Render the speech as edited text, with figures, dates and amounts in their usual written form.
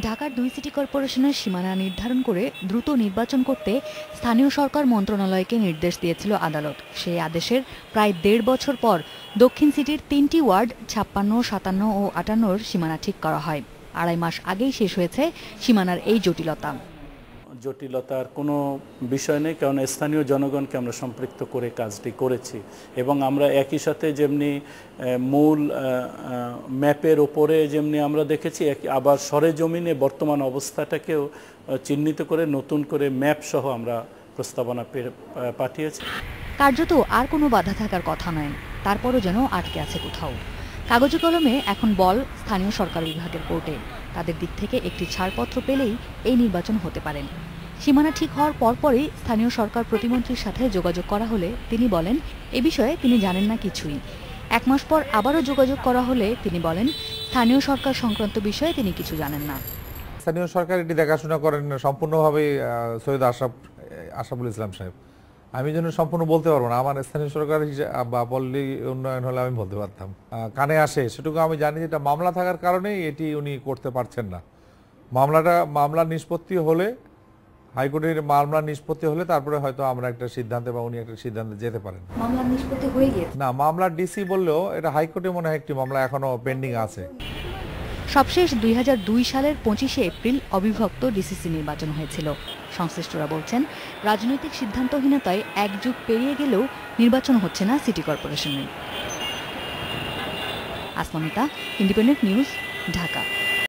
ঢাকার ২ সিটি কর্পোরেশনের সীমানা নির্ধারণ করে দ্রুত নির্বাচন করতে স্থানীয় সরকার মন্ত্রণালয়কে নির্দেশ দিয়েছিল আদালত। সেই আদেশের প্রায় ১.৫ বছর পর দক্ষিণ সিটির ৩টি ওয়ার্ড ৫৬, ৫৭ ও ৫৮-র সীমানা ঠিক করা হয়। ২.৫ মাস আগেই শেষ হয়েছে সীমানার এই জটিলতার কোনো বিষয় নেই, কারণ স্থানীয় জনগণকে আমরা সম্পৃক্ত করে কাজটি করেছি এবং আমরা একই সাথে যেমনি মূল ম্যাপের ওপরে যেমনি আমরা দেখেছি, আবার সরেজমিনে বর্তমান অবস্থাটাকেও চিহ্নিত করে নতুন করে ম্যাপ সহ আমরা প্রস্তাবনা পাঠিয়েছি। কার্যত আর কোনো বাধা থাকার কথা নয়, তারপরও যেন আটকে আছে কোথাও। কাগজে কলমে এখন বল স্থানীয় সরকার বিভাগের কোর্টে। তাদের দিক থেকে একটি ছাড়পত্র পেলেই এই নির্বাচন হতে পারেন। সীমানা ঠিক হওয়ার পরপরই স্থানীয় সরকার প্রতিমন্ত্রীর সাথে যোগাযোগ করা হলে তিনি বলেন এ বিষয়ে তিনি জানেন না কিছুই। ১ মাস পর আবারও যোগাযোগ করা হলে তিনি বলেন স্থানীয় সরকার সংক্রান্ত বিষয়ে তিনি কিছু জানেন না। স্থানীয় সরকার এটি দেখাশোনা করেন সম্পূর্ণভাবে সৈয়দ আশরাফুল ইসলাম সাহেব। আমি যেন সম্পূর্ণ বলতে পারবো না। আমার স্থানীয় সরকার বা পল্লী উন্নয়ন হলে আমি বলতে পারতাম। কানে আসে সেটুকু আমি জানি, যে এটা মামলা থাকার কারণেই এটি উনি করতে পারছেন না। মামলা নিষ্পত্তি হলে, হাইকোর্টের মামলা নিষ্পত্তি হলে তারপরে হয়তো আমরা একটা সিদ্ধান্তে বা উনি একটা সিদ্ধান্তে যেতে পারেন। মামলা নিষ্পত্তি হয়ে গিয়েছে না, মামলা ডিসি বললেও এটা হাইকোর্টে মনে হয় একটি মামলা এখনো পেন্ডিং আছে। সবশেষ ২০০২ সালের ২৫শে এপ্রিল অবিভক্ত ডিসিসি নির্বাচন হয়েছিল। সংশ্লিষ্টরা বলছেন রাজনৈতিক সিদ্ধান্তহীনতায় ১ যুগ পেরিয়ে গেলেও নির্বাচন হচ্ছে না সিটি কর্পোরেশনে। Asmanita, Independent News, Dhaka.